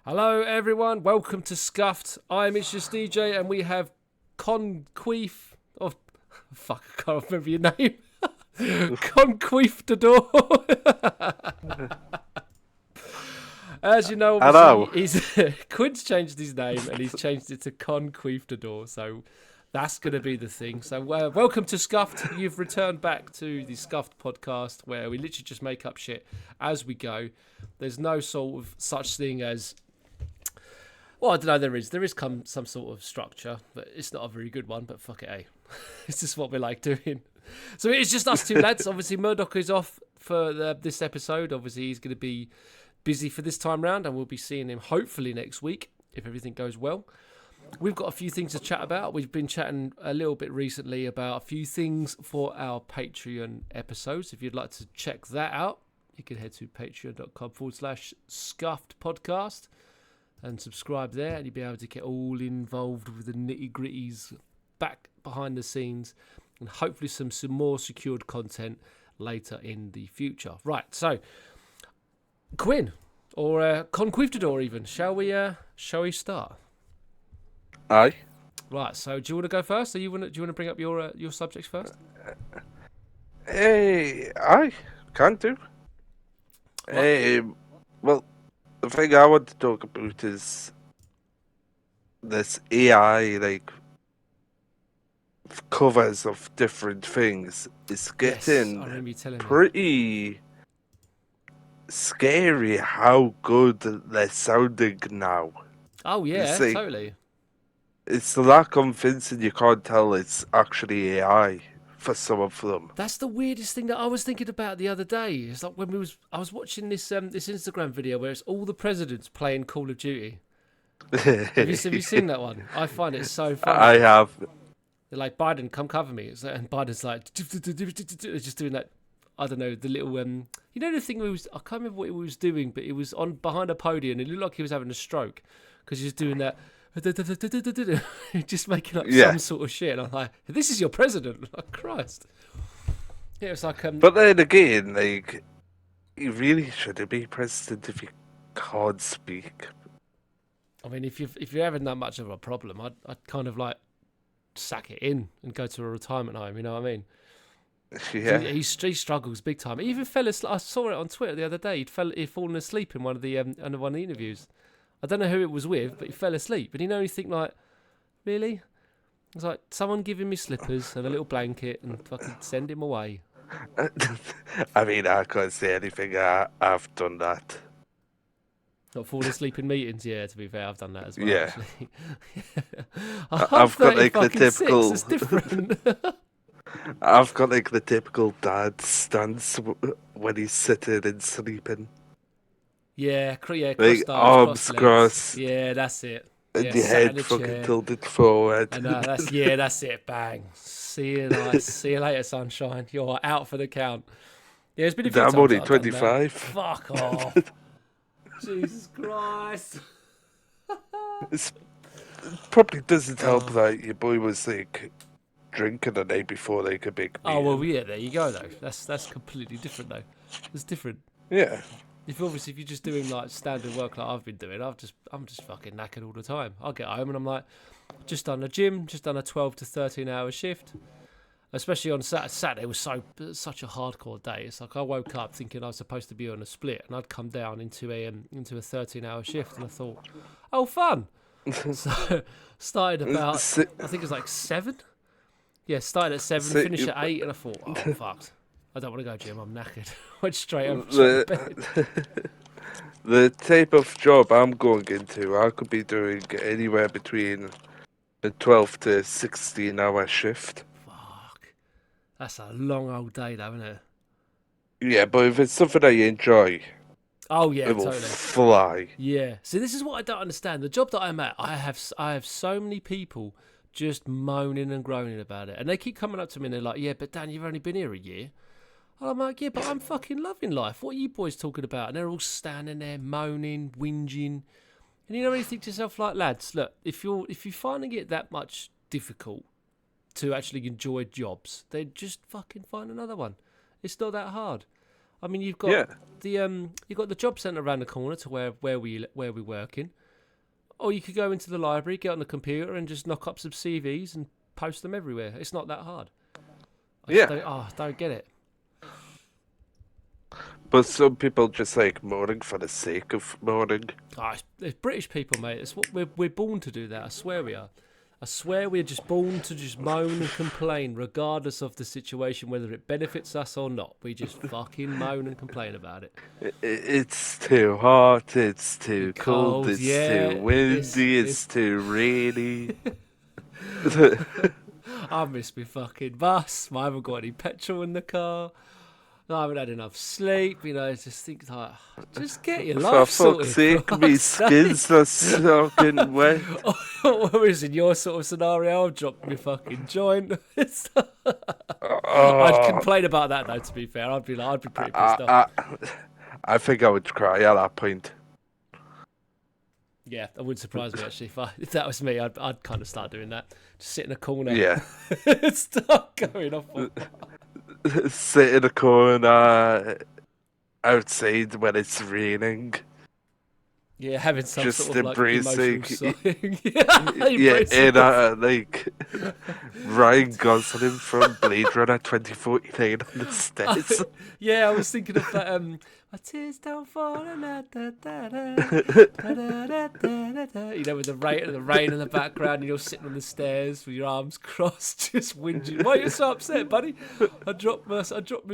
Hello, everyone. Welcome to Scuffed. I'm It's Just DJ, and we have Conqueef. Oh, fuck, I can't remember your name. Conquistador. As you know, Hello. obviously, Quint's changed his name, and he's changed it to Conquistador. So that's going to be the thing. So welcome to Scuffed. You've returned back to the Scuffed podcast, where we literally just make up shit as we go. There's no sort of such thing as... Well, I don't know, there is some sort of structure, but it's not a very good one, but fuck it, eh? It's just what we like doing. So it's just us two lads. Obviously, Murdoch is off for this episode. Obviously, he's going to be busy for this time round, and we'll be seeing him hopefully next week, if everything goes well. We've got a few things to chat about. We've been chatting a little bit recently about a few things for our Patreon episodes. If you'd like to check that out, you can head to patreon.com/scuffed podcast. And subscribe there, and you'll be able to get all involved with the nitty-gritties back behind the scenes, and hopefully some more secured content later in the future. Right, so Quinn or Conquistador even, shall we start? Aye. Right, so do you want to go first? Do you want to bring up your subjects first? Aye, can do. Right. Well, the thing I want to talk about is this AI, like, covers of different things. It's Yes, I getting remember you telling me. pretty scary how good they're sounding now. Oh yeah, It's like, totally. it's that convincing you can't tell it's actually AI for some of them. That's the weirdest thing that I was thinking about the other day. It's like when I was watching this Instagram video where it's all the presidents playing Call of Duty. Have you seen that one? I find it so funny. I have. They're like, Biden, come cover me. And Biden's like, just doing that. I don't know, the little you know, the thing I can't remember what he was doing, but it was on behind a podium. It looked like he was having a stroke because he was doing that. Just making up some sort of shit. And I'm like, this is your president. Like, Christ. Yeah, it's like But then again, like, you really shouldn't be president if you can't speak. I mean, if you're having that much of a problem, I'd kind of like sack it in and go to a retirement home. You know what I mean? Yeah. He struggles big time. He even fell asleep. I saw it on Twitter the other day. He'd fallen asleep in one of the interviews. I don't know who it was with, but he fell asleep. And you know, you think like, really? It's like someone give him his slippers and a little blanket and fucking send him away. I mean, I can't say anything. I've done that. Not falling asleep in meetings. Yeah, to be fair, I've done that as well. Yeah. Actually. I've got like the typical. It's different. I've got like the typical dad stance when he's sitting and sleeping. Yeah, Like crossed arms legs. crossed. Yeah, that's it. And Yeah, your sat in head a fucking chair. tilted forward. And that's it. Bang. See you later, sunshine. You're out for the count. Yeah, it's been a few times I'm only that I've done that. 25. Fuck off. Jesus Christ. It probably doesn't help Oh. that your boy was like drinking the night before like a big meal. Oh well, yeah. There you go though. That's completely different though. It's different. Yeah. If you're just doing like standard work like I've been doing, I'm just fucking knackered all the time. I'll get home and I'm like, just done a gym, just done a 12 to 13 hour shift. Especially on Saturday. Saturday was such a hardcore day. It's like I woke up thinking I was supposed to be on a split, and I'd come down into a 13-hour shift, and I thought, oh, fun. So started about, I think it was like 7. Yeah, started at 7, finished at 8, and I thought, oh, fucked. I don't want to go gym. I'm knackered. Went straight to bed. The type of job I'm going into, I could be doing anywhere between a 12 to 16-hour shift. Fuck. That's a long old day, though, isn't it? Yeah, but if it's something I enjoy, Oh yeah, it will totally. fly. Yeah. See, this is what I don't understand. The job that I'm at, I have so many people just moaning and groaning about it, and they keep coming up to me and they're like, "Yeah, but Dan, you've only been here a year." And I'm like, "Yeah, but I'm fucking loving life. What are you boys talking about?" And they're all standing there moaning, whinging, and you know, you think to yourself, like, lads, look, if you're finding it that much difficult to actually enjoy jobs, then just fucking find another one. It's not that hard. I mean, you've got Yeah. you've got the job centre around the corner to where we're working. Or you could go into the library, get on the computer, and just knock up some CVs and post them everywhere. It's not that hard. I don't get it. But some people just like moaning for the sake of moaning. It's British people, mate. It's what we're born to do that. I swear we are. I swear we're just born to just moan and complain, regardless of the situation, whether it benefits us or not. We just fucking moan and complain about it. It's too hot, it's too cold, it's yeah, too windy, it's too rainy. I miss my fucking bus. I haven't got any petrol in the car. I haven't had enough sleep. You know, just think like, just get your For life fuck's sorted. sake, me skins are soaking wet. Whereas in your sort of scenario, I've dropped my fucking joint. I'd Oh, complain about that though. To be fair, I'd be pretty pissed off. I think I would cry at that point. Yeah, that wouldn't surprise me actually. If that was me, I'd kind of start doing that. Just sit in a corner. Yeah. Start going off. Sit in a corner outside when it's raining. Yeah, having some Just sort of like embracing- emotional song. Yeah, in like Ryan Gosling from Blade Runner 2049 on the stairs. Yeah, I was thinking of that. My tears don't fall. You know, with the rain in the background, and you're sitting on the stairs with your arms crossed, just whinging. Why are you so upset, buddy? I dropped my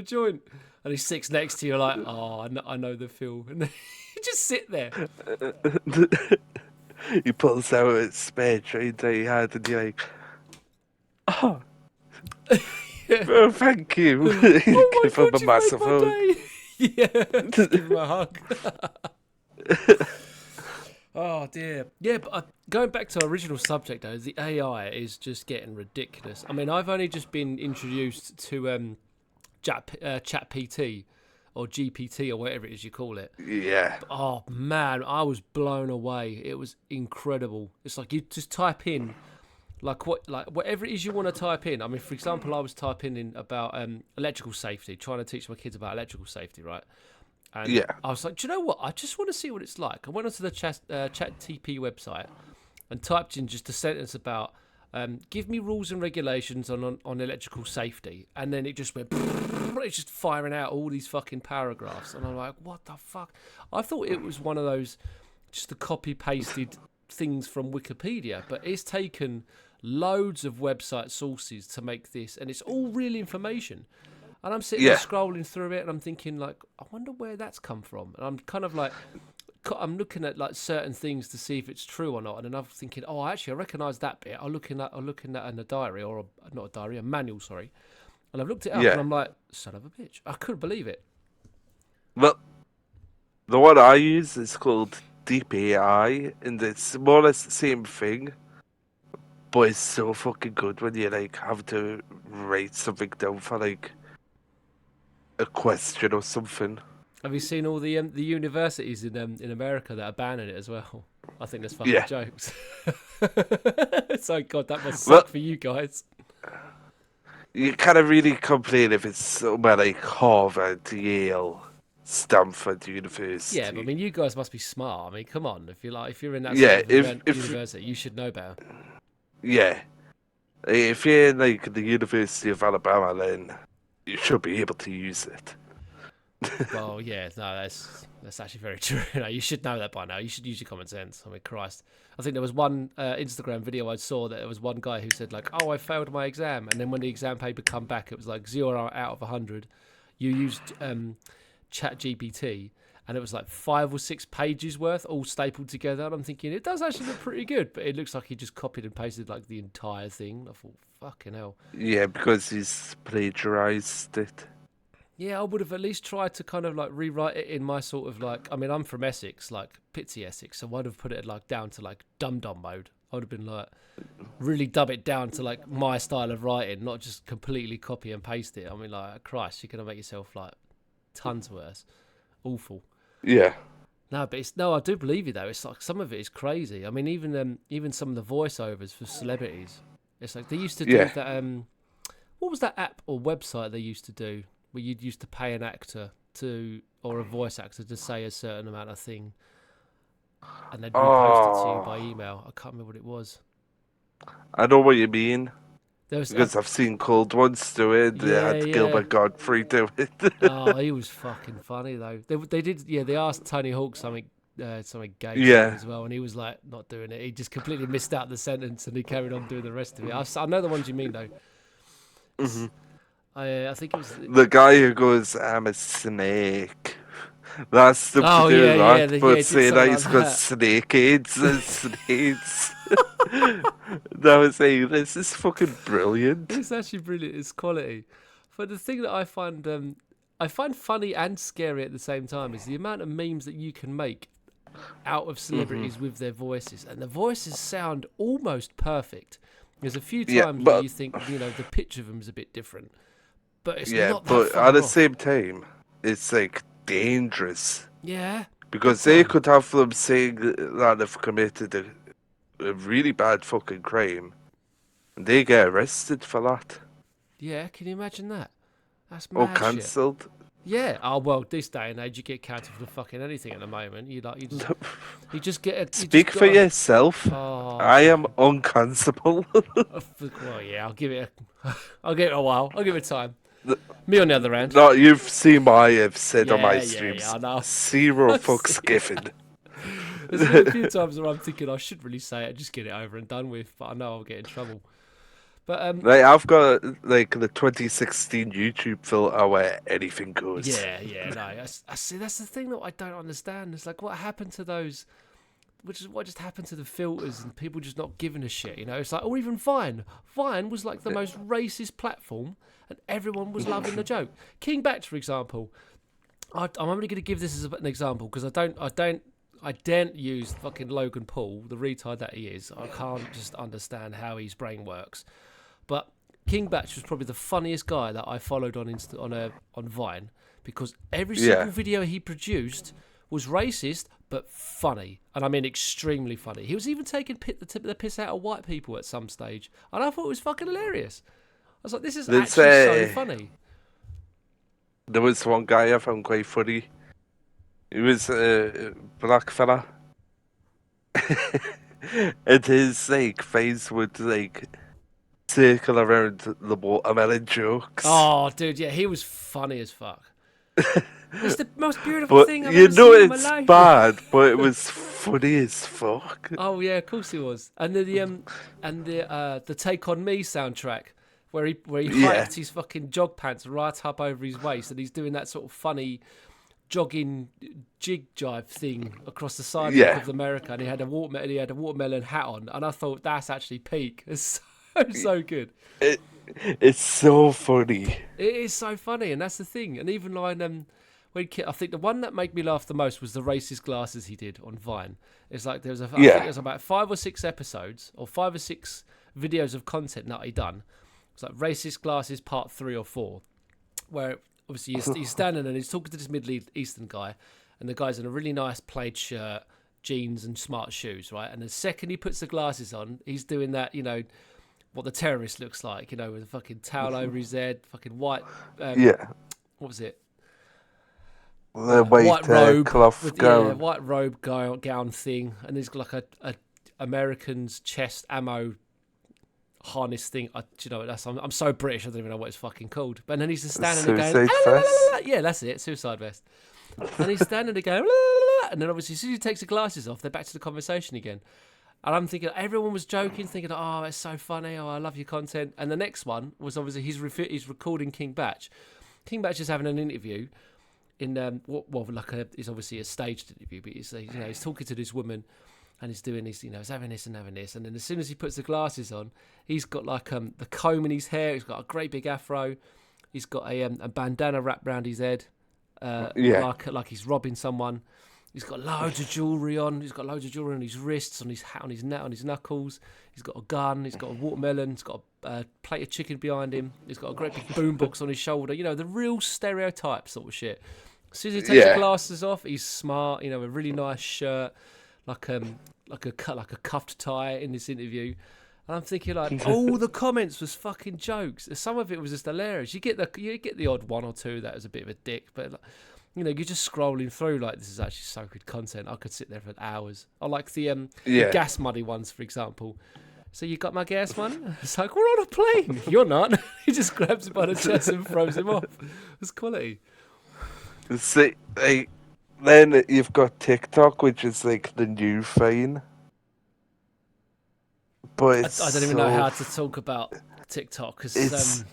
joint, and he sits next to you, like, oh, I know the feel, and then you just sit there. He pulls out a spare train that he had, and you're like, oh, oh thank you. Oh Give him a you massive made my hug. day. Yeah, just give him a hug. Oh dear. Yeah, but going back to our original subject though, the AI is just getting ridiculous. I mean, I've only just been introduced to ChatGPT or GPT or whatever it is you call it. Yeah. Oh man, I was blown away. It was incredible. It's like you just type in whatever it is you want to type in. I mean, for example, I was typing in about electrical safety, trying to teach my kids about electrical safety, right? And Yeah. I was like, do you know what? I just want to see what it's like. I went onto the ChatTP website and typed in just a sentence about give me rules and regulations on electrical safety, and then it just went. It's just firing out all these fucking paragraphs, and I'm like, what the fuck? I thought it was one of those just the copy pasted things from Wikipedia, but it's taken loads of website sources to make this, and it's all real information. And I'm sitting there scrolling through it, and I'm thinking, like, I wonder where that's come from. And I'm kind of like, I'm looking at like certain things to see if it's true or not. And then I'm thinking, oh, actually, I recognise that bit. I'm looking at in a diary, or not a diary, a manual, sorry. And I've looked it up, and I'm like, son of a bitch, I couldn't believe it. Well, the one I use is called Deep AI, and it's more or less the same thing, but it's so fucking good when you like have to write something down for like a question or something. Have you seen all the universities in America that are banning it as well? I think that's fucking jokes. So God, that must suck for you guys. You kind of really complain if it's somewhere like Harvard, Yale, Stanford University. Yeah, but I mean, you guys must be smart. I mean, come on, if you're in that university, you should know better. Yeah, if you're in like the University of Alabama, then you should be able to use it. Well, yeah, no, that's actually very true. No, you should know that by now. You should use your common sense. I mean, Christ. I think there was one Instagram video I saw that there was one guy who said like, "Oh, I failed my exam," and then when the exam paper come back, it was like 0 out of 100. You used ChatGPT, and it was like 5 or 6 pages worth, all stapled together. And I'm thinking it does actually look pretty good, but it looks like he just copied and pasted like the entire thing. I thought, fucking hell. Yeah, because he's plagiarized it. Yeah, I would have at least tried to kind of like rewrite it in my sort of like, I mean, I'm from Essex, like Pitsy Essex, so I'd have put it like down to like dum-dum mode. I would have been like, really dub it down to like my style of writing, not just completely copy and paste it. I mean, like, Christ, you're going to make yourself like tons worse. Awful. Yeah. No, but I do believe you though. It's like some of it is crazy. I mean, even some of the voiceovers for celebrities, it's like they used to do that. What was that app or website they used to do where you'd used to pay an actor or a voice actor to say a certain amount of thing, and they'd repost it to you by email. I can't remember what it was. I know what you mean. There was Because I've seen cold ones do it. They Yeah, had yeah. Gilbert Godfrey do it. Oh, he was fucking funny though. They did, yeah. They asked Tony Hawk something gay to Yeah. do as well, and he was like not doing it. He just completely missed out the sentence, and he carried on doing the rest of it. I know the ones you mean though. hmm I think it was. The guy who goes, I'm a snake. That's stupid Oh to do yeah, that, yeah. He but did say that something he's like got that. snake aids and snakes. That was saying, this is fucking brilliant. It's actually brilliant. It's quality. But the thing that I find funny and scary at the same time is the amount of memes that you can make out of celebrities with their voices, and the voices sound almost perfect. There's a few Yeah, times where but you think, the pitch of them is a bit different, but it's yeah, not that but far at the off. same time, it's like dangerous Yeah, because big they time. could have them saying that they've committed a really bad fucking crime, and they get arrested for that Yeah, can you imagine that? That's or mad shit. cancelled. Yeah. Oh well, this day and age, you get counted for fucking anything at the moment. You just get a. Speak for yourself. Oh, I am uncancelable. well, yeah. I'll give it. I'll give it a while. I'll give it time. Me on the other hand. No, you've seen what I have said on my Yeah, streams. I know. Zero I've fucks seen given. There's been a few times where I'm thinking I should really say it, just get it over and done with, but I know I'll get in trouble. But Like I've got like the 2016 YouTube filter where anything goes. yeah, no, I see. That's the thing that I don't understand. It's like what happened to those? What just happened to the filters and people just not giving a shit? It's like, or even Vine. Vine was like the most racist platform, and everyone was loving the joke. King Batch, for example. I'm only going to give this as an example because I daren't use fucking Logan Paul, the retard that he is. I can't just understand how his brain works. But King Batch was probably the funniest guy that I followed on Vine because every single video he produced was racist but funny, and I mean extremely funny. He was even taking the piss out of white people at some stage, and I thought it was fucking hilarious. I was like, this is actually so funny. There was one guy I found quite funny. He was a black fella. And his like face would like circle around the watermelon jokes. Oh, dude, yeah, he was funny as fuck. It's the most beautiful But thing I've you ever know seen in my it's life. bad, but it was funny as fuck. Oh yeah, of course it was. And the Take On Me soundtrack, where he hiked his fucking jog pants right up over his waist, and he's doing that sort of funny jogging jig jive thing across the sidewalk of America, and he had a watermelon hat on, and I thought that's actually peak. It's so good. It's so funny. It is so funny, and that's the thing. And even like I think the one that made me laugh the most was the racist glasses he did on Vine. It's like I think there's about 5 or 6 episodes or 5 or 6 videos of content that he done. It's like racist glasses part 3 or 4, where obviously he's standing and he's talking to this Middle Eastern guy, and the guy's in a really nice plaid shirt, jeans, and smart shoes, right? And the second he puts the glasses on, he's doing that, what the terrorist looks like, with a fucking towel over his head, fucking white. What was it? The white robe cloth gown. White robe gown thing, and there's like a American's chest ammo harness thing. I'm so British, I don't even know what it's fucking called. But then he's just standing there going, yeah, that's it, suicide vest. And he's standing there going, and then obviously as soon as he takes the glasses off, they're back to the conversation again. And I'm thinking, everyone was joking, thinking, oh, it's so funny, oh, I love your content. And the next one was obviously he's recording King Batch. King Batch is having an interview in it's obviously a staged interview, but he's talking to this woman, and he's doing this, he's having this, and then as soon as he puts the glasses on, he's got like the comb in his hair, he's got a great big afro, he's got a bandana wrapped around his head, like he's robbing someone. He's got loads of jewellery on. He's got loads of jewellery on his wrists, on his hat, on his neck, on his knuckles. He's got a gun. He's got a watermelon. He's got a plate of chicken behind him. He's got a great big boombox on his shoulder. The real stereotype sort of shit. As soon as he takes the glasses off, he's smart. A really nice shirt, like a cuffed tie in this interview. And I'm thinking like all the comments was fucking jokes. Some of it was just hilarious. You get the odd one or two that was a bit of a dick, but you know, you're just scrolling through like this is actually so good content. I could sit there for hours. I like the Yeah. gas money ones, for example. So you got my gas money? It's like, we're on a plane. You're not. He just grabs him by the chest and throws him off. It's quality. See, like, then you've got TikTok, which is like the new Fine. But it's I don't even know how to talk about TikTok because it's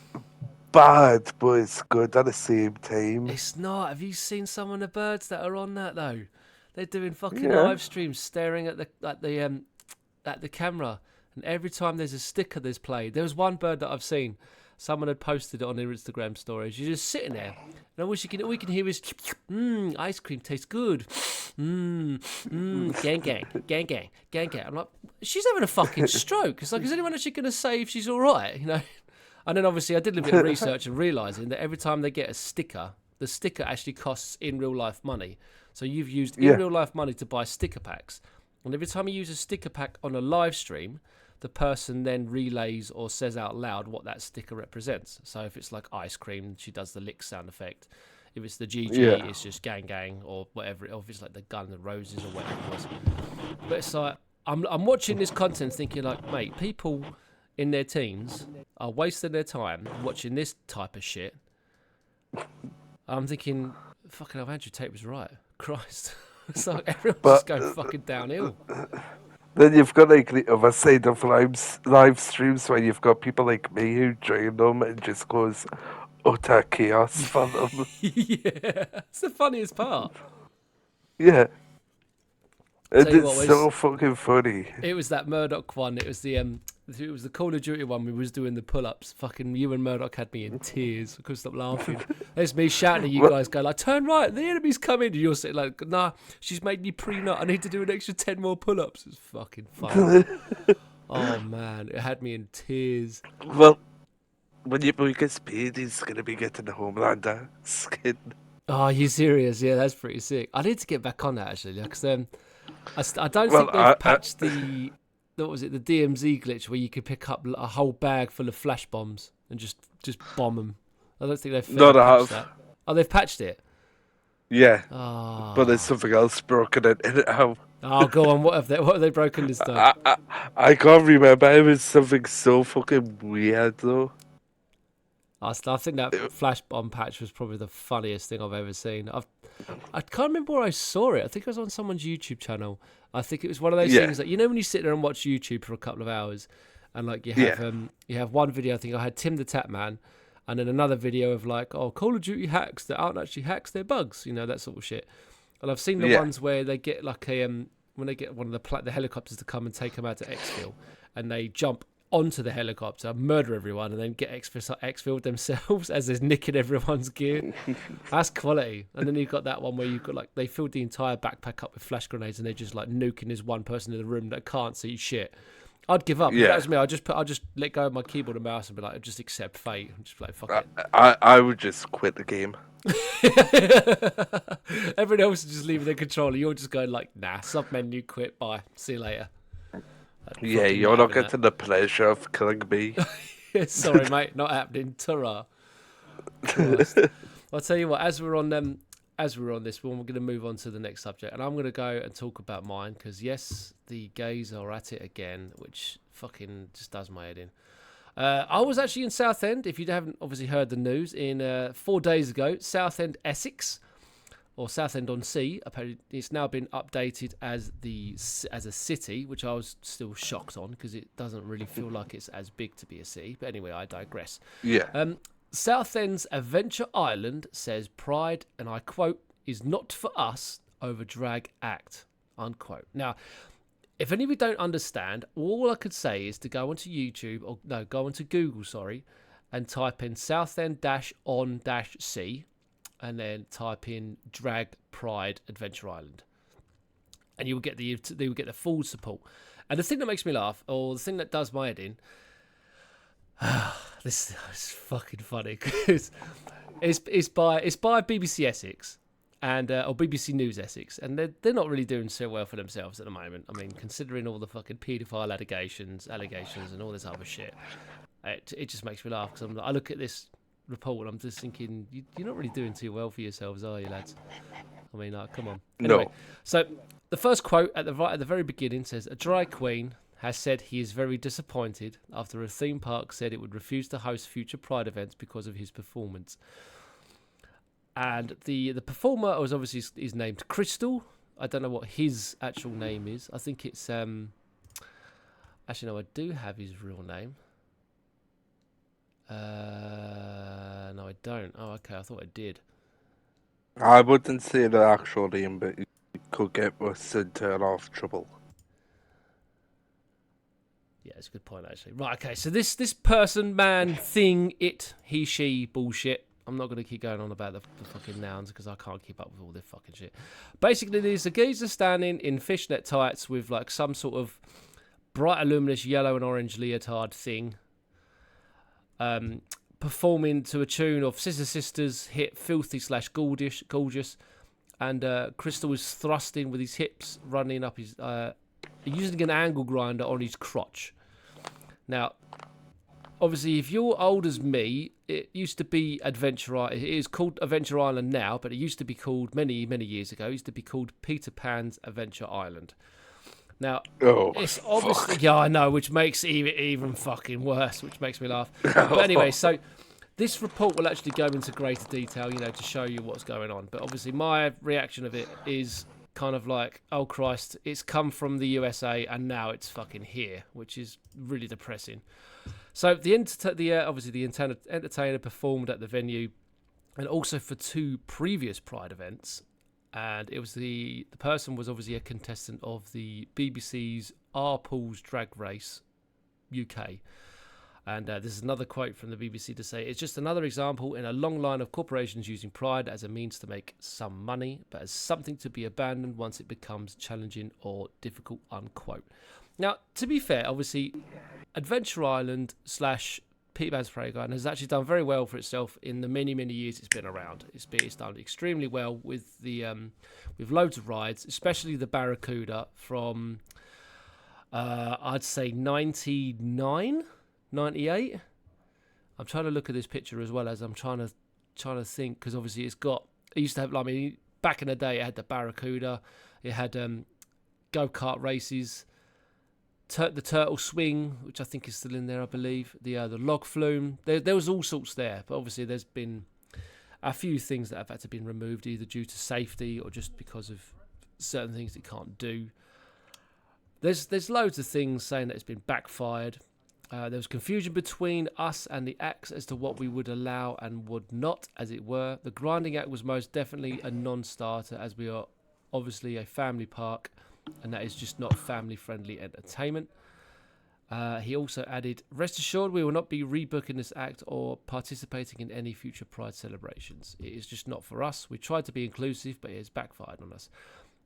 bad, but it's good at the same time. it's not. Have you seen some of the birds that are on that though? They're doing fucking Yeah. live streams, staring at the camera, and every time there's a sticker that's played, there was one bird that I've seen. Someone had posted it on their Instagram stories. You're just sitting there, and all we can hear is, ice cream tastes good. Gang, gang, gang, gang, gang, gang. I'm like, she's having a fucking stroke. It's like, is anyone actually going to say if she's all right? You know. And then obviously I did a bit of research and realising that every time they get a sticker, the sticker actually costs in real life money. So you've used in real life money to buy sticker packs. And every time you use a sticker pack on a live stream, the person then relays or says out loud what that sticker represents. So if it's like ice cream, she does the lick sound effect. If it's the GG, it's just gang gang or whatever. Or if it's like the Gun and Roses or whatever it was. But it's like, I'm watching this content thinking like, mate, people in their teens are wasting their time watching this type of shit. I'm thinking, fucking hell, Andrew Tate was right. Christ. It's like everyone's just going fucking downhill. Then you've got like the other side of live streams where you've got people like me who join them and just goes utter chaos for them. Yeah, it's the funniest part. Yeah. And Tell you it's what, so fucking funny. It was that Murdoch one. It was the Call of Duty one. We was doing the pull-ups. Fucking you and Murdoch had me in tears. I couldn't stop laughing. There's me shouting at you guys, go like, "Turn right, the enemy's coming." And you're sitting like, "Nah, she's made me pre-nut. I need to do an extra 10 more pull-ups." It's fucking funny. Oh man, it had me in tears. Well, when your boy gets paid, he's going to be getting the Homelander skin. Oh, you serious? Yeah, that's pretty sick. I need to get back on that actually, because I don't think they've patched the what was it, the DMZ glitch where you could pick up a whole bag full of flash bombs and just bomb them. I don't think they've patched that. Oh, they've patched it. Yeah, Oh. but there's something else broken in it now. Oh, go on. What have they broken this time? I can't remember. It was something so fucking weird though. I think that flash bomb patch was probably the funniest thing I've ever seen. I can't remember where I saw it. I think it was on someone's YouTube channel. I think it was one of those things that, you know, when you sit there and watch YouTube for a couple of hours, and like you have one video. I think I had Tim the Tap Man, and then another video of like, oh, Call of Duty hacks that aren't actually hacks, they're bugs. You know, that sort of shit. And I've seen the ones where they get like when they get one of the helicopters to come and take them out to exfil, and they jump onto the helicopter, murder everyone, and then get exfilled themselves as they're nicking everyone's gear. That's quality. And then you've got that one where you've got like they filled the entire backpack up with flash grenades and they're just like nuking this one person in the room that can't see shit. I'd give up. If that was me, I'd just let go of my keyboard and mouse and be like, just accept fate. And just be like, fuck it. I would just quit the game. Everyone else is just leaving their controller. You're just going like, nah, sub menu, quit, bye, see you later. Yeah, you're not getting the pleasure of killing me. Sorry, mate, not happening. Ta-ra. I'll tell you what. As we're on this, we're going to move on to the next subject, and I'm going to go and talk about mine because yes, the gays are at it again, which fucking just does my head in. I was actually in Southend. If you haven't obviously heard the news, in 4 days ago, Southend, Essex, or Southend-on-Sea. Apparently, it's now been updated as a city, which I was still shocked on because it doesn't really feel like it's as big to be a city. But anyway, I digress. Yeah. Southend's Adventure Island says Pride, and I quote, is not for us over drag act, unquote. Now, if any of you don't understand, all I could say is to go onto YouTube, go onto Google, and type in Southend-on-Sea, and then type in drag Pride Adventure Island, and you will get the full support. And the thing that makes me laugh, or the thing that does my head in, this is fucking funny because it's by BBC Essex and or BBC News Essex, and they're not really doing so well for themselves at the moment. I mean, considering all the fucking paedophile allegations, and all this other shit, it just makes me laugh because I look at this report, I'm just thinking, you're not really doing too well for yourselves, are you, lads? I mean, come on. No. Anyway, so the first quote at the very beginning says, "A drag queen has said he is very disappointed after a theme park said it would refuse to host future Pride events because of his performance." And the performer was obviously is named Crystal. I don't know what his actual name is. I think it's actually no, I do have his real name. No, I don't. Oh, okay. I thought I did. I wouldn't say the actual name, but you could get us into a lot of trouble. Yeah, it's a good point, actually. Right, okay, so this person, man, thing, it, he, she, bullshit. I'm not going to keep going on about the fucking nouns because I can't keep up with all this fucking shit. Basically, there's a geezer standing in fishnet tights with, like, some sort of bright, luminous yellow and orange leotard thing, performing to a tune of Scissor Sisters hit Filthy / Gorgeous, and Crystal is thrusting with his hips, running up his... using an angle grinder on his crotch. Now, obviously, if you're old as me, it used to be Adventure Island. It is called Adventure Island now, but it used to be called, many, many years ago, it used to be called Peter Pan's Adventure Island. Now, it's obviously... Fuck. Yeah, I know, which makes it even fucking worse, which makes me laugh. But anyway, so this report will actually go into greater detail, to show you what's going on. But obviously, my reaction of it is kind of like, oh Christ, it's come from the USA and now it's fucking here, which is really depressing. So the entertainer performed at the venue and also for 2 previous Pride events, and it was the person was obviously a contestant of the BBC's RuPaul's Drag Race UK. And this is another quote from the BBC to say, "It's just another example in a long line of corporations using Pride as a means to make some money, but as something to be abandoned once it becomes challenging or difficult," unquote. Now, to be fair, obviously, Adventure Island / Peter Pan's Playground has actually done very well for itself in the many, many years it's been around. It's done extremely well with the with loads of rides, especially the Barracuda from, I'd say, 99? 98. I'm trying to look at this picture as well as I'm trying to think, because obviously it used to have, I mean, back in the day it had the Barracuda, it had go-kart races, the turtle swing, which I think is still in there, I believe, the log flume. There was all sorts there, but obviously there's been a few things that have had to be removed either due to safety or just because of certain things it can't do. There's loads of things saying that it's been backfired. There was confusion between us and the acts as to what we would allow and would not, as it were. The grinding act was most definitely a non-starter, as we are obviously a family park, and that is just not family-friendly entertainment. He also added, "Rest assured, we will not be rebooking this act or participating in any future Pride celebrations. It is just not for us. We tried to be inclusive, but it has backfired on us."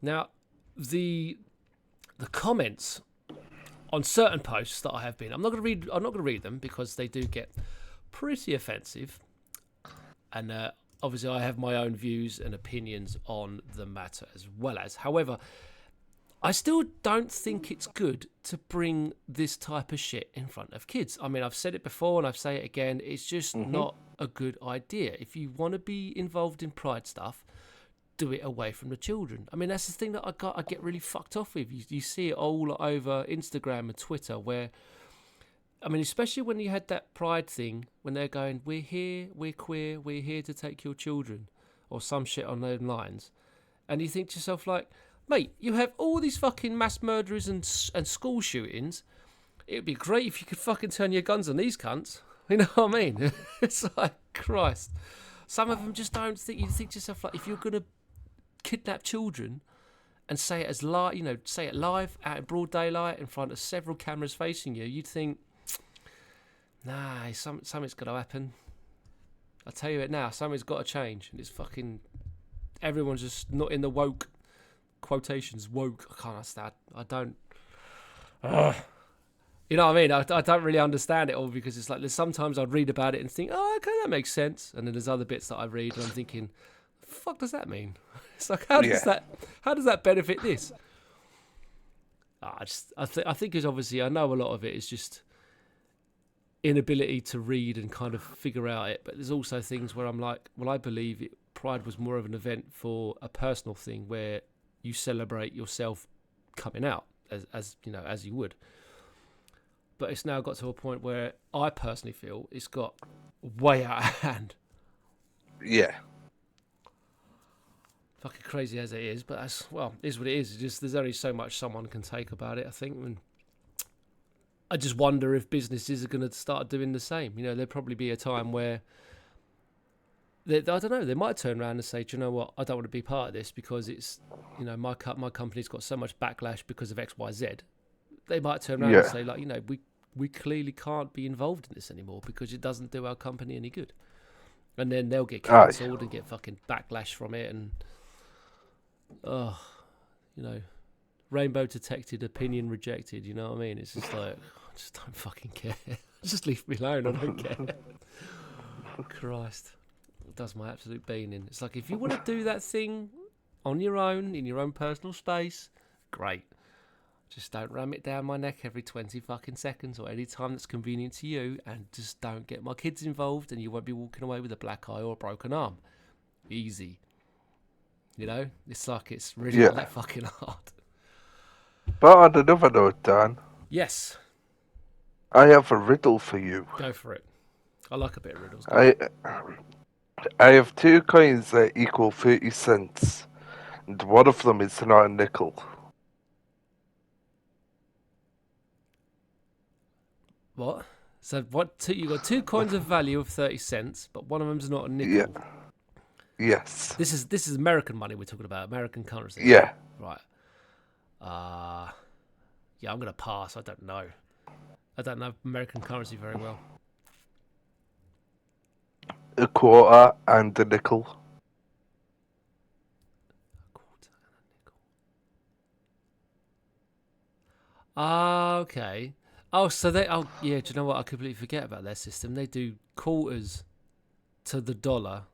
Now, the comments on certain posts that I have been, I'm not going to read them because they do get pretty offensive, and obviously I have my own views and opinions on the matter as well as. However, I still don't think it's good to bring this type of shit in front of kids. I mean, I've said it before and I've say it again. It's just not a good idea. If you want to be involved in Pride stuff, do it away from the children. I mean, that's the thing that I get really fucked off with. You see it all over Instagram and Twitter where, I mean, especially when you had that Pride thing, when they're going, "We're here, we're queer, we're here to take your children," or some shit on those lines. And you think to yourself like, mate, you have all these fucking mass murderers and school shootings. It'd be great if you could fucking turn your guns on these cunts. You know what I mean? It's like, Christ. Some of them just don't think, you think to yourself like, if you're going to kidnap children and say it as say it live out in broad daylight in front of several cameras facing you, you'd think, nah, something's got to happen. I'll tell you it now, something's got to change, and it's fucking everyone's just not in the woke quotations. Woke, I can't understand. I don't. You know what I mean? I don't really understand it all because it's like sometimes I'd read about it and think, oh, okay, that makes sense, and then there's other bits that I read and I'm thinking, the fuck does that mean? It's like, how does that benefit this? I think it's obviously, I know a lot of it is just inability to read and kind of figure out it. But there's also things where I'm like, well, I believe Pride was more of an event for a personal thing where you celebrate yourself coming out as you know, as you would. But it's now got to a point where I personally feel it's got way out of hand. Yeah. Fucking crazy as it is, but that's, well, it is what it is. It's just, there's only so much someone can take about it, I think. And I just wonder if businesses are going to start doing the same. You know, there'll probably be a time where I don't know. They might turn around and say, "Do you know what? I don't want to be part of this because it's, you know, my company's got so much backlash because of X, Y, Z." They might turn around and say, like, you know, we clearly can't be involved in this anymore because it doesn't do our company any good. And then they'll get cancelled and get fucking backlash from it, and you know, rainbow detected, opinion rejected. You know what I mean? It's just like, I just don't fucking care. Just leave me alone. I don't care. Christ. Does my absolute bean in. It's like, if you want to do that thing on your own, in your own personal space, great. Just don't ram it down my neck every 20 fucking seconds or any time that's convenient to you, and just don't get my kids involved, and you won't be walking away with a black eye or a broken arm. Easy. You know? It's like, it's really not that fucking hard. But on another note, Dan. Yes. I have a riddle for you. Go for it. I like a bit of riddles. I have 2 coins that equal 30 cents, and one of them is not a nickel. What? So you got 2 coins of value of 30 cents, but one of them's not a nickel. Yeah. Yes. This is American money we're talking about, American currency. Yeah. Right. Yeah, I'm gonna pass. I don't know. I don't know American currency very well. A quarter and a nickel. A quarter and a nickel. Okay. Oh, so they. Oh, yeah. Do you know what? I completely forget about their system. They do quarters to the dollar.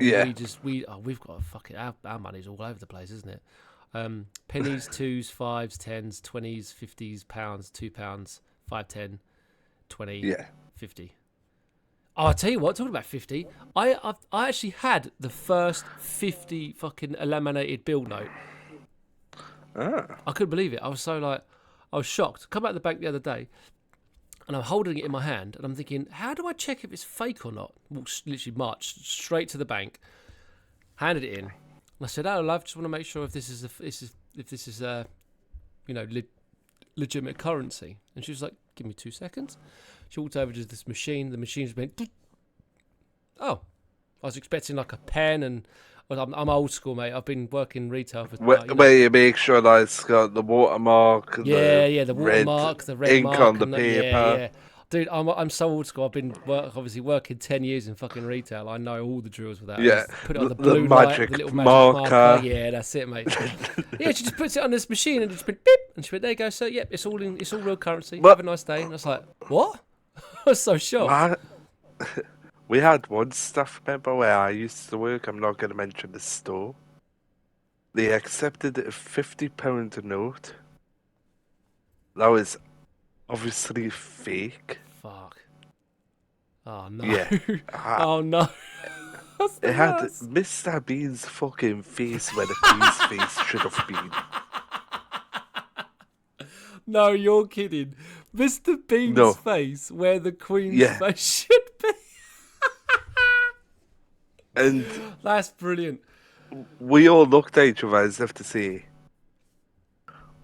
And we've got our money's all over the place, isn't it? Pennies, 2s, 5s, 10s, 20s, 50s, pounds, £2, 5, 10, 20, 50. Oh, I'll tell you what, talking about 50, I actually had the first 50 fucking laminated bill note. I couldn't believe it. I was shocked. Come out of the bank the other day, and I'm holding it in my hand, and I'm thinking, how do I check if it's fake or not? Literally marched straight to the bank, handed it in, and I said, "Oh, love, just want to make sure if this is you know, legitimate currency." And she was like, "Give me 2 seconds." She walked over to this machine. The machine's been. Oh, I was expecting like a pen, and I'm old school, mate. I've been working retail for. Where you make sure that it's got the watermark. And the watermark, the red ink mark on the paper. Yeah. Dude, I'm so old school. I've been obviously working 10 years in fucking retail. I know all the drills with that. Yeah, put it on the the blue light, the little magic marker. Yeah, that's it, mate. Yeah, she just puts it on this machine and just went beep, and she went, "There you go, sir. Yep, it's all real currency. Have a nice day." And I was like, "What?" I was so shocked. We had one staff member where I used to work. I'm not going to mention the store. They accepted a £50 note. That was obviously fake. Fuck. Oh no. Yeah. Oh no. It had Mr. Bean's fucking face where the Queen's face should have been. No, you're kidding. Mr. Bean's face where the Queen's face should be. And that's brilliant. We all looked at each other as if to say,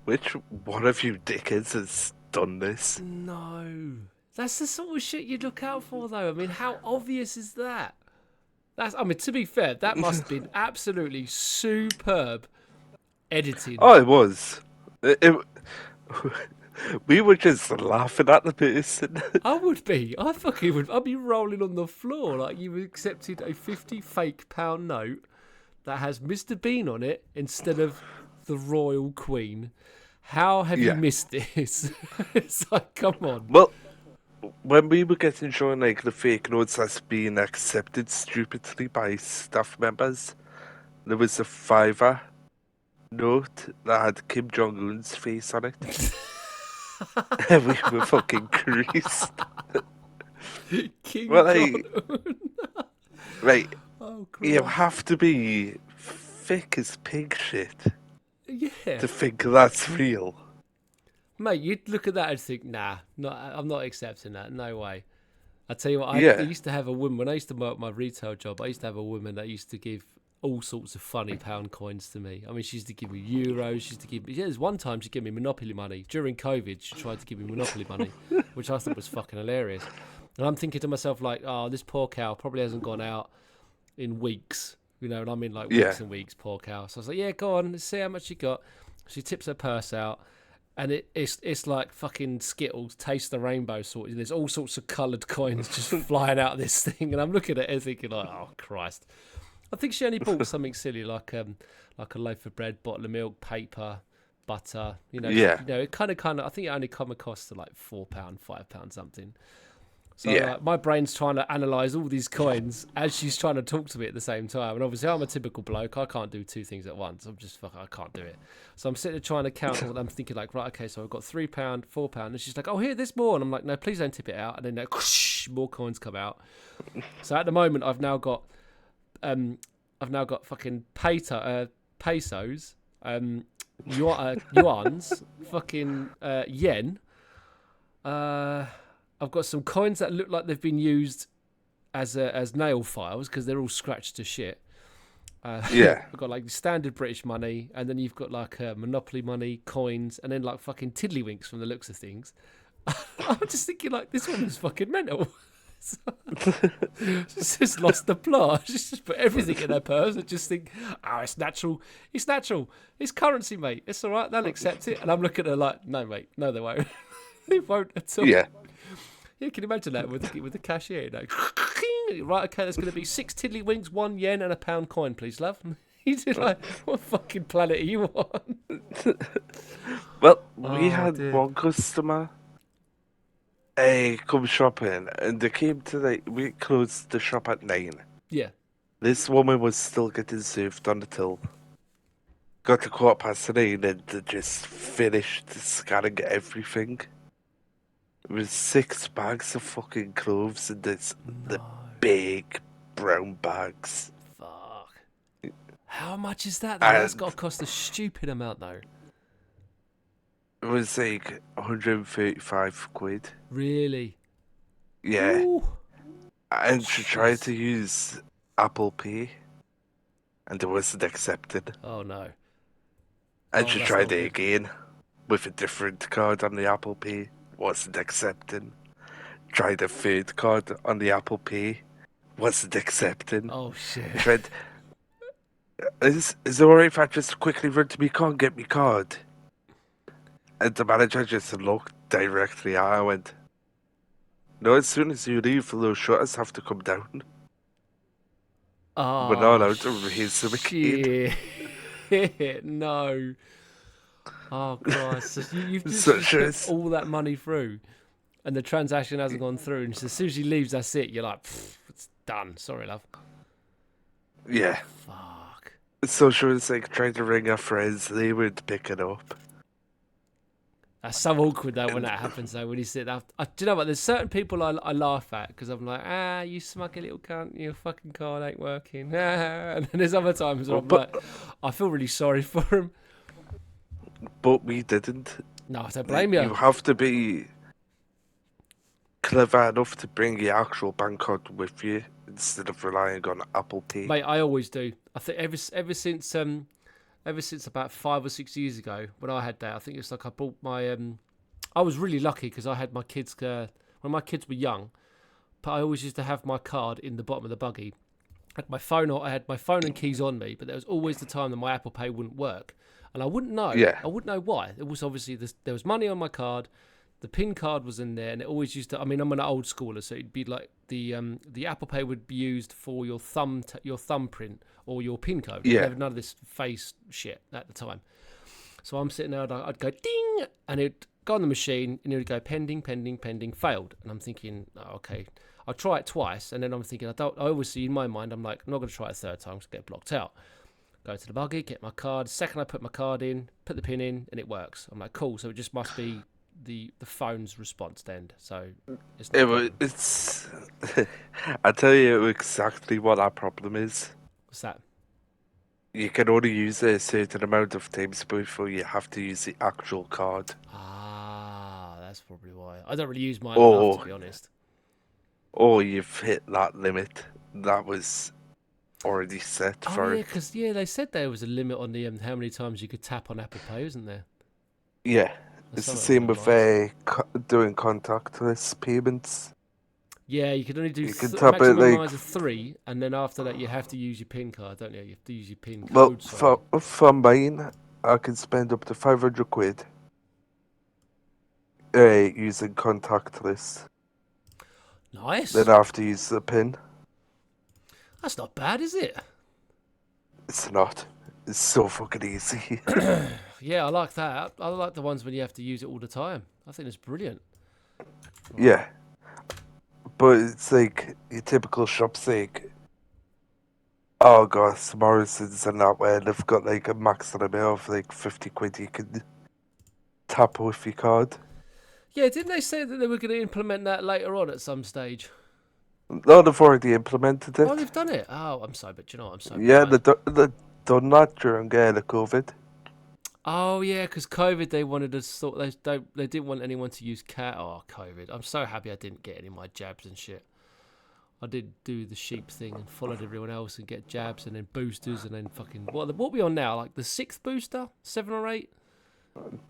which one of you dickheads has done this? No. That's the sort of shit you'd look out for, though. I mean, how obvious is that? To be fair, that must have been absolutely superb editing. Oh, it was. We were just laughing at the person. I would be. I fucking would. I'd be rolling on the floor like you accepted a 50 fake pound note that has Mr. Bean on it instead of the Royal Queen. How have you missed this? It's like, come on. Well, when we were getting shown like the fake notes that's being accepted stupidly by staff members, there was a £5 note that had Kim Jong-un's face on it. And we were fucking creased. King Well, Kong. like, Oh, you Christ. have to be thick as pig shit Yeah. to think that's real. Mate, you'd look at that and think, nah, I'm not accepting that. No way. I tell you what, I Yeah, used to have a woman, when I used to work my retail job, I used to have a woman that used to give all sorts of funny pound coins to me. I mean, she used to give me euros, she used to give me, yeah, there's one time she gave me Monopoly money. During COVID, she tried to give me Monopoly money, which I thought was fucking hilarious. And I'm thinking to myself, like, oh, this poor cow probably hasn't gone out in weeks, and I mean like yeah, weeks and weeks, poor cow. So I was like, yeah, go on, let's see how much you got. She tips her purse out, and it's like fucking Skittles, taste the rainbow sort. There's all sorts of coloured coins just flying out of this thing, and I'm looking at it thinking like, oh Christ. I think she only bought something silly like a loaf of bread, bottle of milk, paper, butter. yeah, It kind of. I think it only come across to like £4, £5 something. So yeah, my brain's trying to analyse all these coins as she's trying to talk to me at the same time. And obviously I'm a typical bloke. I can't do two things at once. I can't do it. So I'm sitting there trying to count all. I'm thinking like, right, okay, so I've got £3, £4, and she's like, oh, here, there's more. And I'm like, no, please don't tip it out. And then whoosh, more coins come out. So at the moment I've now got fucking pesos, yuans, fucking yen. I've got some coins that look like they've been used as nail files because they're all scratched to shit. yeah. I've got like standard British money, and then you've got like Monopoly money, coins, and then like fucking tiddlywinks from the looks of things. I'm just thinking like, this woman's fucking mental. She's just lost the plot. She's just put everything in her purse and just think, oh, it's natural. It's natural. It's currency, mate. It's all right. They'll accept it. And I'm looking at her like, no, mate. No, they won't. They won't at all. Yeah, Yeah, can you imagine that with the cashier? Like, right, okay, there's going to be 6 tiddlywinks, 1 yen, and a £1 coin, please, love. He's like, what fucking planet are you on? well, we Oh, had dear. one customer come shopping, and they came to we closed the shop at 9. Yeah. This woman was still getting served on the till. Got to 9:15 and they just finished scanning everything. It was 6 bags of fucking cloves in the No. big brown bags. Fuck. How much is that, though? That's And got to cost a stupid amount, though. it was like 135 quid. Really? Yeah. Ooh. And she tried Jeez. to use Apple Pay, and it wasn't accepted. Oh, no. And Oh, she that's tried not it good. again with a different card on the Apple Pay, wasn't accepting. Tried a third card on the Apple Pay, wasn't accepting. Oh, shit. Tried, is it alright if I just quickly run to me car and get me card? And the manager just looked directly at her and went, no, as soon as you leave, those shutters have to come down. We're not Oh, allowed to raise them again. shit. No. Oh, Christ. So you've So just she put was, all that money through, and the transaction hasn't gone through. And as soon as she leaves, that's it. You're like, it's done. Sorry, love. yeah. Fuck. So she was like trying to ring her friends, they would pick it up. That's so awkward though when And, that happens though. When you sit there, do you know what? There's certain people I laugh at because I'm like, you smuggy little cunt, your fucking card ain't working. And then there's other times where I'm like, I feel really sorry for him. but we didn't. No, I don't blame You you. have to be clever enough to bring your actual bank card with you instead of relying on Apple Pay. Mate, I always do. I think ever since about 5 or 6 years ago when I had that, I think it's like I bought my I was really lucky because I had my kids when my kids were young, but I always used to have my card in the bottom of the buggy. I had my phone and keys on me, but there was always the time that my Apple Pay wouldn't work, and I wouldn't know. Yeah. I wouldn't know why. It was obviously there was money on my card. The PIN card was in there, and it always used to. I mean, I'm an old schooler, so it'd be like the Apple Pay would be used for your thumbprint or your PIN code. Yeah. Never none of this face shit at the time. So I'm sitting there, I'd go ding, and it'd go on the machine, and it would go pending, pending, pending, failed. And I'm thinking, oh, okay, I'll try it twice, and then I'm thinking, I obviously in my mind, I'm like, I'm not going to try it a third time, just get blocked out. Go to the buggy, get my card. Second I put my card in, put the PIN in, and it works. I'm like, cool. So it just must be the phone's response to end. So it's It not. was, it's. I tell you exactly what our problem is. What's that? You can only use it a certain amount of times before you have to use the actual card. Ah, that's probably why. I don't really use mine enough, to be honest. Or you've hit that limit that was already set Oh for yeah, it. because they said there was a limit on the how many times you could tap on Apple Pay, isn't there? Yeah, That's it's the something same along with those lines. doing contactless payments. Yeah, you can only do You can tap it maximum like, lines of 3, and then after that you have to use your PIN card, don't you? You have to use your PIN well, code. Sorry. for mine, I can spend up to 500 quid using contactless. Nice. Then I have to use the PIN. That's not bad, is it? It's not. It's so fucking easy. Yeah, I like that. I like the ones when you have to use it all the time. I think it's brilliant. Right. Yeah. But it's like your typical shop's like, oh god, Morrison's and that where they've got like a max limit of like 50 quid you can tap with your card. Yeah, didn't they say that they were going to implement that later on at some stage? No, they've already implemented Oh, it. they've done it. Oh, I'm sorry, but you know what? I'm so Yeah, behind. they done that during the COVID. Oh yeah, because COVID, they wanted to sort. They didn't want anyone to use cat. Oh, COVID. I'm so happy I didn't get any of my jabs and shit. I did do the sheep thing and followed everyone else and get jabs and then boosters and then fucking what we on now? Like the 6th booster, 7 or 8,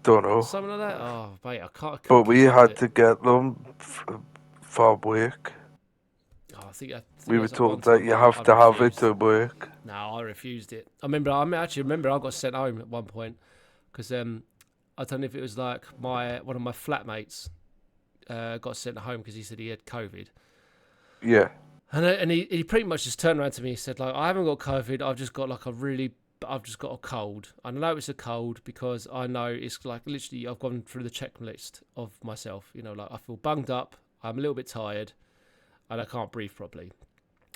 Don't know. something like that. Oh mate, I can't. But we keep up with had it. to get them for work. Oh, I think We it were was at one told that time you I have to have it refused. to work. No, I refused it. I actually remember I got sent home at one point because I don't know if it was like one of my flatmates got sent home because he said he had COVID. Yeah. And he pretty much just turned around to me and said, like, I haven't got COVID, I've just got I've just got a cold. I know it's a cold because I know it's like literally I've gone through the checklist of myself. You know, like I feel bunged up, I'm a little bit tired, and I can't breathe properly.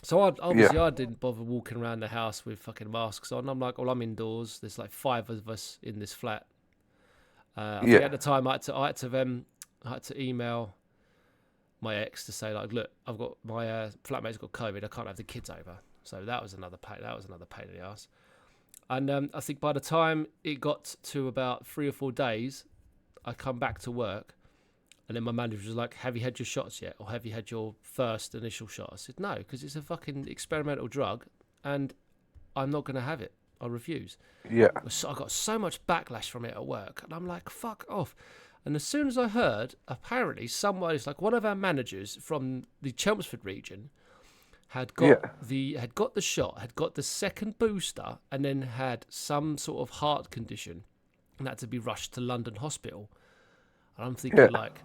So I didn't bother walking around the house with fucking masks on. I'm like, well, I'm indoors. There's like 5 of us in this flat. I think at the time I had to email my ex to say like, look, I've got my flatmate's got COVID. I can't have the kids over. So that was another pain. That was another pain in the ass. And I think by the time it got to about 3 or 4 days, I come back to work, and then my manager was like, "Have you had your shots yet, or have you had your first initial shot?" I said, "No, because it's a fucking experimental drug, and I'm not going to have it. I refuse." Yeah. So I got so much backlash from it at work, and I'm like, fuck off. And as soon as I heard, apparently somebody's like one of our managers from the Chelmsford region had got the shot, had got the second booster, and then had some sort of heart condition and had to be rushed to London Hospital. And I'm thinking like,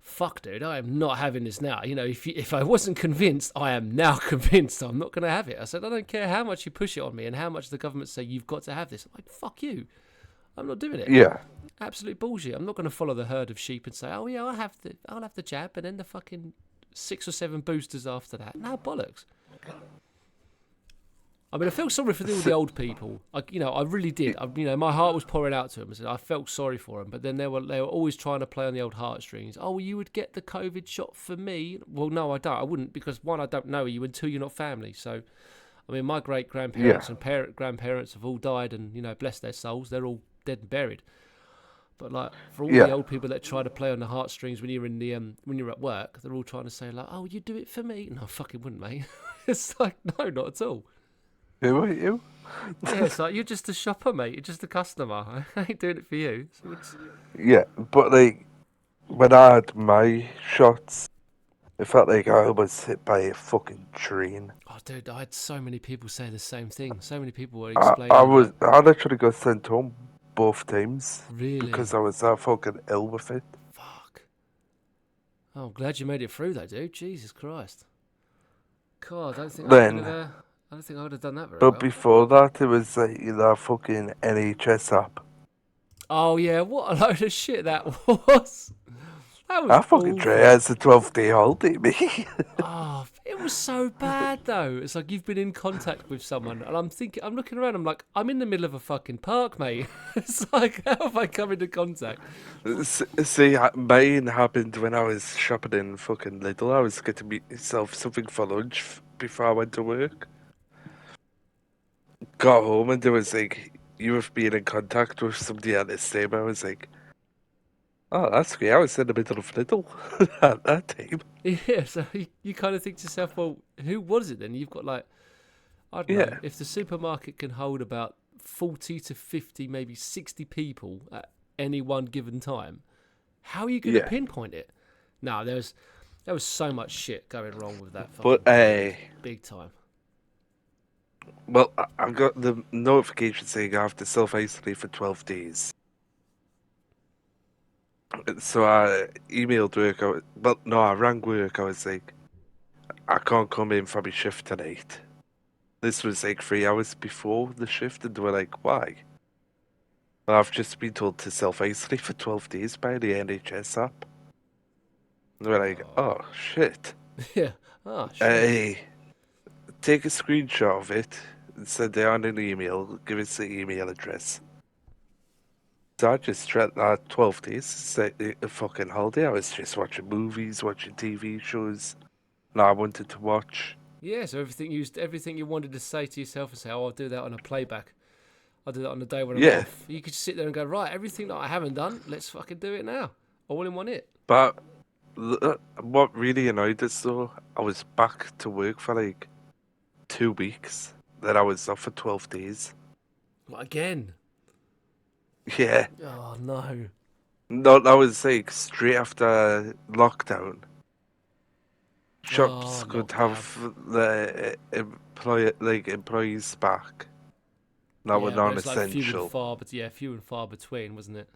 fuck, dude, I am not having this now. You know, if I wasn't convinced, I am now convinced I'm not going to have it. I said, I don't care how much you push it on me and how much the government say you've got to have this. I'm like, fuck you. I'm not doing it. Yeah. Absolute bullshit. I'm not going to follow the herd of sheep and say, oh yeah, I'll have the jab and then the fucking 6 or 7 boosters after that. No, bollocks. I mean, I felt sorry for all the old people. I really did. My heart was pouring out to them. I felt sorry for them. But then they were always trying to play on the old heartstrings. Oh, you would get the COVID shot for me? Well, no, I don't. I wouldn't because one, I don't know you, and 2, you're not family. So, I mean, my great grandparents and grandparents have all died, and bless their souls, they're all dead and buried. But like for all the old people that try to play on the heartstrings when you're in the when you're at work, they're all trying to say like, "Oh, you do it for me?" No, I fucking wouldn't, mate. It's like, no, not at all. Who are you? Yeah, it's like you're just a shopper, mate. You're just a customer. I ain't doing it for you. Yeah, but like when I had my shots, it felt like I was hit by a fucking train. Oh, dude, I had so many people say the same thing. So many people were explaining. I literally got sent home both times. Really? Because I was that fucking ill with it. Fuck. Oh, I'm glad you made it through, though, dude. Jesus Christ. God, I don't think I would have done that very well. But before that, it was like that fucking NHS app. Oh yeah, what a load of shit that was. That was I fucking try as a 12-day holiday, me. Oh, it was so bad though. It's like you've been in contact with someone, and I'm looking around. I'm like, I'm in the middle of a fucking park, mate. It's like, how have I come into contact? See, mine happened when I was shopping in fucking Lidl. I was getting myself something for lunch before I went to work. Got home and there was like, you have been in contact with somebody at this time. I was like, oh, that's great. I was in the middle of Lidl at that time. Yeah, so you kind of think to yourself, well, who was it then? You've got like, I don't know, Yeah, if the supermarket can hold about 40 to 50, maybe 60 people at any one given time, how are you going to yeah. pinpoint it? No, there was so much shit going wrong with that fucking But, period, big time. well, I got the notification saying I have to self-isolate for 12 days. So I emailed work. Well, no, I rang work. I was like, I can't come in for my shift tonight. This was like 3 hours before the shift, and they were like, why? Well, I've just been told to self-isolate for 12 days by the NHS app. And they were like, oh, shit. Yeah. Oh, shit. Hey, take a screenshot of it and send it on an email. Give us the email address. So I just tried that 12 days. It's like a fucking holiday. I was just watching movies, watching TV shows. No, I wanted to watch. Yeah, so everything you wanted to say to yourself and say, oh, I'll do that on a playback. I'll do that on the day when I'm Yeah, off. You could just sit there and go, right, everything that I haven't done, let's fucking do it now. All in one hit. but what really annoyed us though, I was back to work for like 2 weeks. Then I was off for 12 days. Like, again. Yeah. Oh, no. No, that was like straight after lockdown. Shops Oh, could lockdown. have the employees back. That were Yeah, but it's like non-essential. few and far between, wasn't it?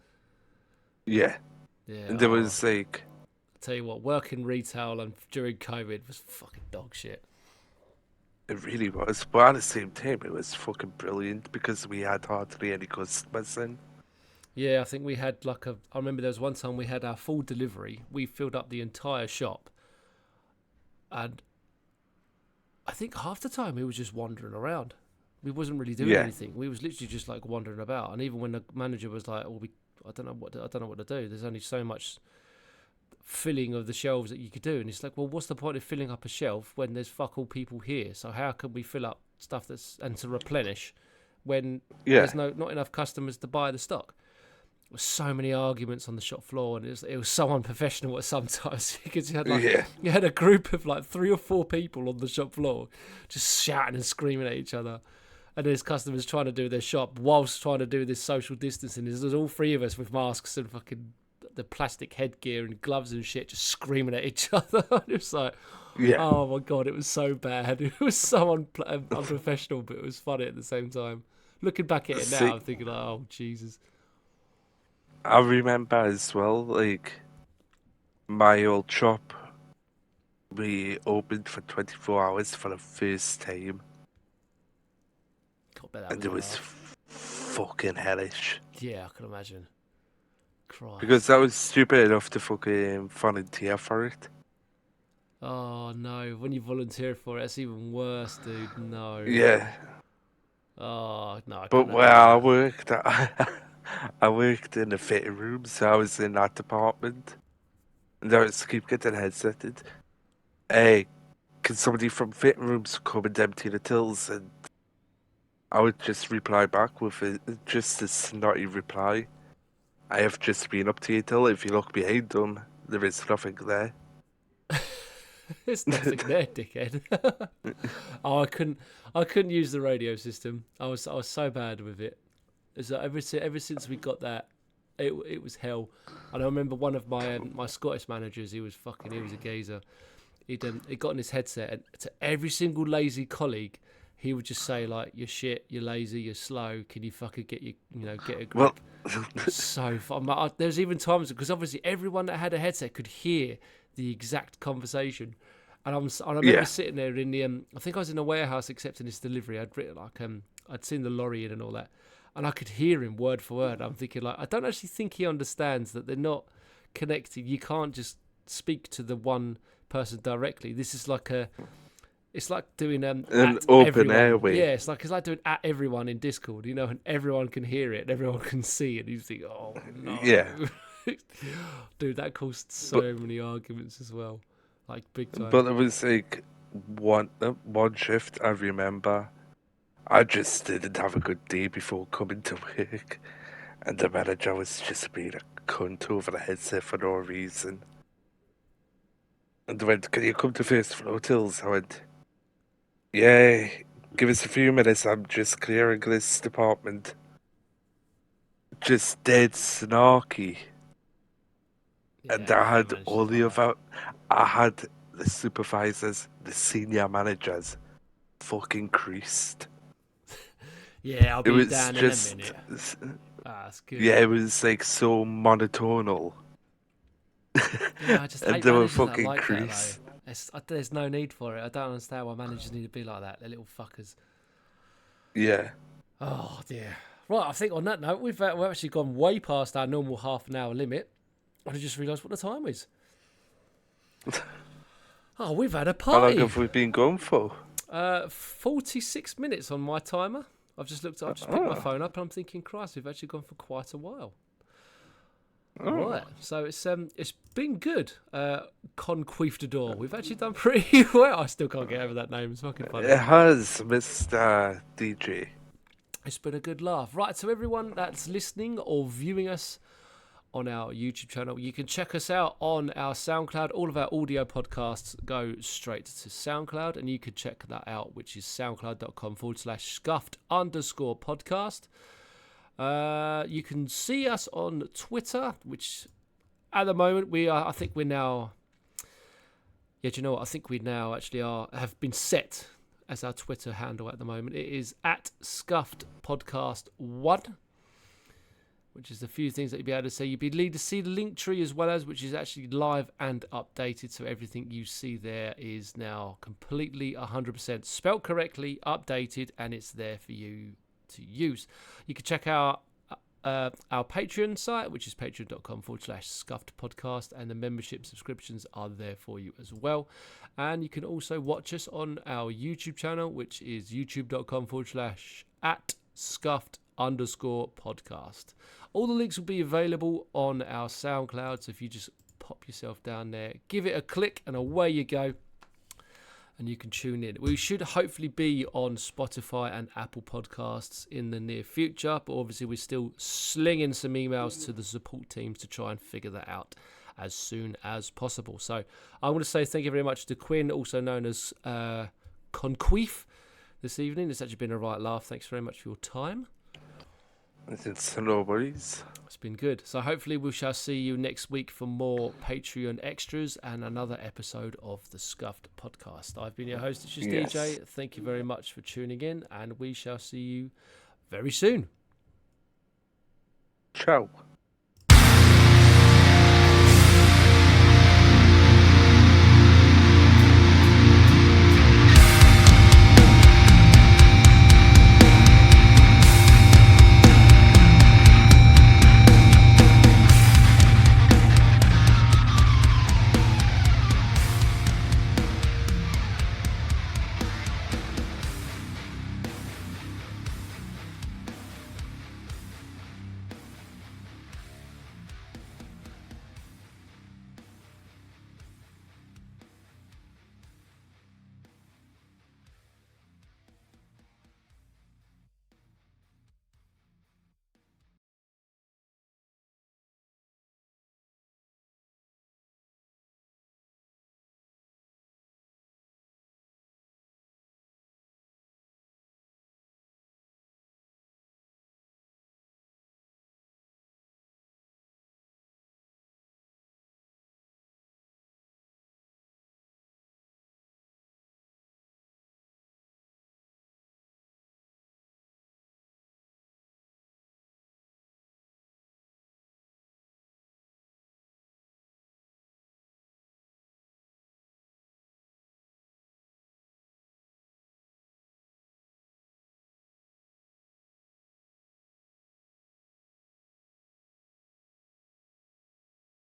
Yeah, Yeah, and there oh. was like, I tell you what, working retail and during COVID was fucking dog shit. it really was. But at the same time, it was fucking brilliant because we had hardly any customers in. Yeah, I think we had I remember there was one time we had our full delivery. We filled up the entire shop. And I think half the time we was just wandering around. We wasn't really doing Yeah, anything. We was literally just like wandering about. And even when the manager was like, "Oh, I don't know what to do. There's only so much filling of the shelves that you could do." And it's like, well, what's the point of filling up a shelf when there's fuck all people here? So how can we fill up stuff and to replenish when yeah, there's not enough customers to buy the stock? There were so many arguments on the shop floor, and it was so unprofessional at sometimes because yeah, you had a group of like 3 or 4 people on the shop floor just shouting and screaming at each other. And there's customers trying to do their shop whilst trying to do this social distancing. There's all 3 of us with masks and fucking the plastic headgear and gloves and shit just screaming at each other. It was like, yeah. oh my God, it was so bad. It was so unprofessional, but it was funny at the same time. Looking back at it now, See, I'm thinking, like, oh, Jesus. I remember as well, like my old shop. We opened for 24 hours for the first time, God, bet that and was it a was laugh. fucking hellish. Yeah, I can imagine. Because Christ. I was stupid enough to fucking volunteer for it. Oh, no. When you volunteer for it, it's even worse, dude. No. Yeah, Oh, no, I but couldn't where imagine I that. worked, I worked in the fitting room, so I was in that department. And I was keep getting headsetted. Hey, can somebody from fitting rooms come and empty the tills? And I would just reply back with just a snotty reply. I have just been up to your till. If you look behind them, there is nothing there. There's nothing there, dickhead. Oh, I couldn't use the radio system. I was so bad with it. It's like ever since we got that, it was hell. And I remember one of my Scottish managers. He was a geezer. He got in his headset, and to every single lazy colleague, he would just say like, "You're shit. You're lazy. You're slow. Can you fucking get a Well, grip?" It was so fun. There's even times because obviously everyone that had a headset could hear the exact conversation. And I remember yeah, sitting there in the I think I was in a warehouse accepting this delivery. I'd written I'd seen the lorry in and all that, and I could hear him word for word. I'm thinking like I don't actually think he understands that they're not connected. You can't just speak to the one person directly. This is like It's like doing An at open everyone. airway. Yeah, it's like doing at everyone in Discord, and everyone can hear it and everyone can see it. You think, oh no, Yeah. dude, that caused so But many arguments as well, like big time. but it was like one shift I remember. I just didn't have a good day before coming to work, and the manager was just being a cunt over the headset for no reason. And they went, "Can you come to first floor, Tills?" I went, "Yeah, give us a few minutes. I'm just clearing this department." Just dead snarky. And Yeah, I no, had managers all the like that. other, I had the supervisors, the senior managers, fucking creased. Yeah, I'll It be was down in a just, minute. That's good. yeah, it was like so monotonal. Yeah, I just And hate they were managers that are fucking like that creased. though. There's no need for it. I don't understand why managers need to be like that. They're little fuckers. Yeah. Oh dear. Right, I think on that note, we've actually gone way past our normal half an hour limit. I just realised what the time is. Oh, we've had a How long party. have we been going for? 46 minutes on my timer. I've just picked my phone up and I'm thinking, Christ, we've actually gone for quite a while. Right, so it's been good. Conquistador. We've actually done pretty well. I still can't get over that name. It's fucking funny. It has, Mr. DJ. It's been a good laugh. Right, so everyone that's listening or viewing us on our YouTube channel, you can check us out on our SoundCloud. All of our audio podcasts go straight to SoundCloud, and you can check that out, which is soundcloud.com/scuffed_podcast. You can see us on Twitter, which at the moment I think we're now. Yeah, do you know what? I think we now actually have been set as our Twitter handle at the moment. It is at ScuffedPodcast1, which is a few things that you'll be able to see. You'll be able to see the link tree as well as, which is actually live and updated. So everything you see there is now completely 100% spelt correctly, updated, and it's there for you to use. You can check out our Patreon site, which is patreon.com/scuffedpodcast, and the membership subscriptions are there for you as well. And you can also watch us on our YouTube channel, which is youtube.com/@scuffed_podcast. All the links will be available on our SoundCloud, so if you just pop yourself down there, give it a click, and away you go. And you can tune in. We should hopefully be on Spotify and Apple Podcasts in the near future, but obviously we're still slinging some emails to the support teams to try and figure that out as soon as possible. So I want to say thank you very much to Quinn, also known as Conqueef, this evening. It's actually been a right laugh. Thanks very much for your time. It's no worries. It's been good. So hopefully we shall see you next week for more Patreon extras and another episode of the Scuffed Podcast. I've been your host, it's just DJ. Thank you very much for tuning in, and we shall see you very soon. Ciao.